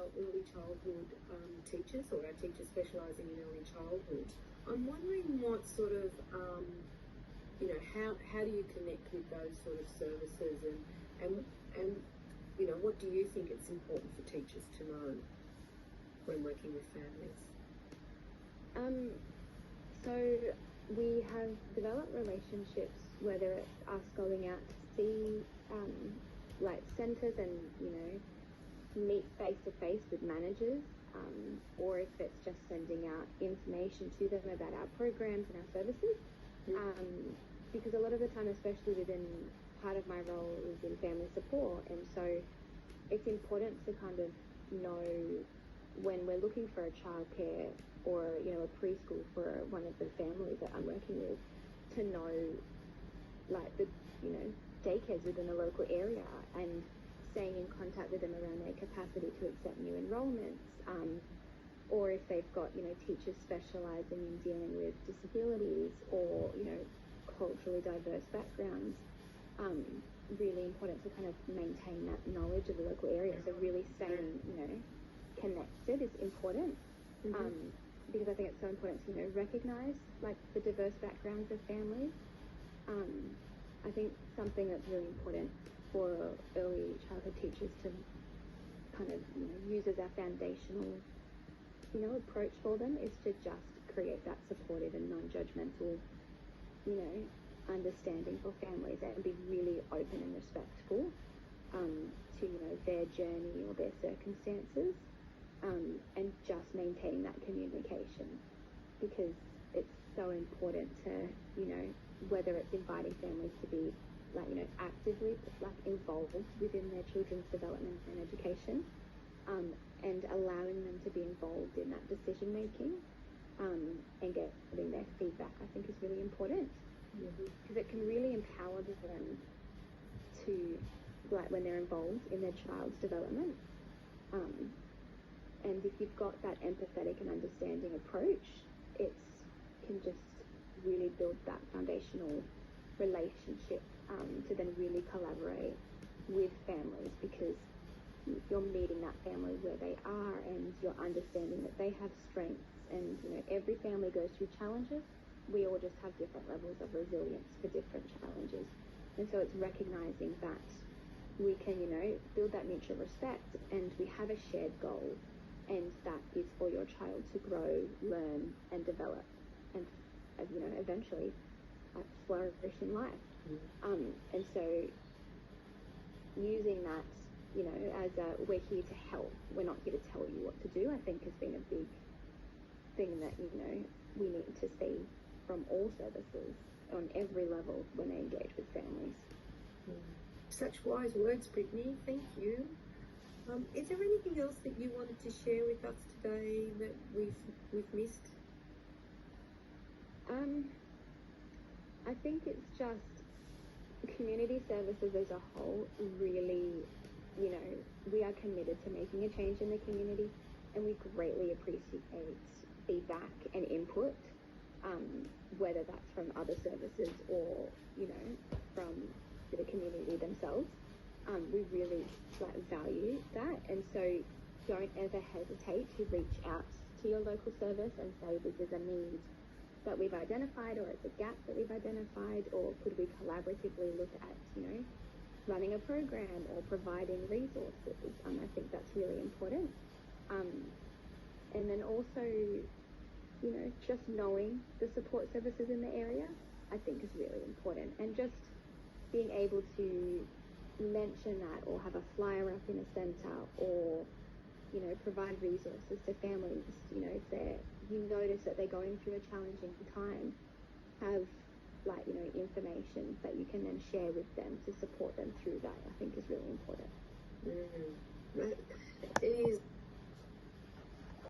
our early childhood teachers, or our teachers specialising in early childhood. I'm wondering what sort of, how do you connect with those sort of services, and what do you think it's important for teachers to know when working with families? So we have developed relationships, whether it's us going out to see like centres and meet face to face with managers, or if it's just sending out information to them about our programs and our services. Because a lot of the time, especially within part of my role is in family support, and so it's important to kind of know when we're looking for a childcare or a preschool for one of the families that I'm working with, to know like the daycares within the local area and staying in contact with them around their capacity to accept new enrolments, or if they've got teachers specialising in dealing with disabilities or culturally diverse backgrounds. Really important to kind of maintain that knowledge of the local area. So really staying connected is important. Because I think it's so important to recognise like the diverse backgrounds of families. I think something that's really important for early childhood teachers to kind of use as our foundational approach for them is to just create that supportive and non-judgmental understanding for families, and be really open and respectful to their journey or their circumstances, and just maintaining that communication, because it's so important to whether it's inviting families to be actively involved within their children's development and education, and allowing them to be involved in that decision making, and getting their feedback, I think is really important, because it can really empower them to when they're involved in their child's development. And if you've got that empathetic and understanding approach, it can just really build that foundational relationship, to then really collaborate with families, because you're meeting that family where they are, and you're understanding that they have strengths, and every family goes through challenges. We all just have different levels of resilience for different challenges, and so it's recognizing that we can build that mutual respect, and we have a shared goal, and that is for your child to grow, learn and develop, and eventually flourish in life. And so using that as we're here to help, we're not here to tell you what to do, I think has been a big thing that we need to see from all services on every level when they engage with families. Such wise words, Brittany. Thank you. Is there anything else that you wanted to share with us today that we've missed? I think it's just community services as a whole. Really, we are committed to making a change in the community, and we greatly appreciate feedback and input, whether that's from other services or from the community themselves. We really value that, and so don't ever hesitate to reach out to your local service and say, this is a need that we've identified, or it's a gap that we've identified, or could we collaboratively look at running a program or providing resources. I think that's really important. And then also just knowing the support services in the area, I think is really important, and just being able to mention that, or have a flyer up in a centre, or provide resources to families. If you notice that they're going through a challenging time, have information that you can then share with them to support them through that, I think is really important. It is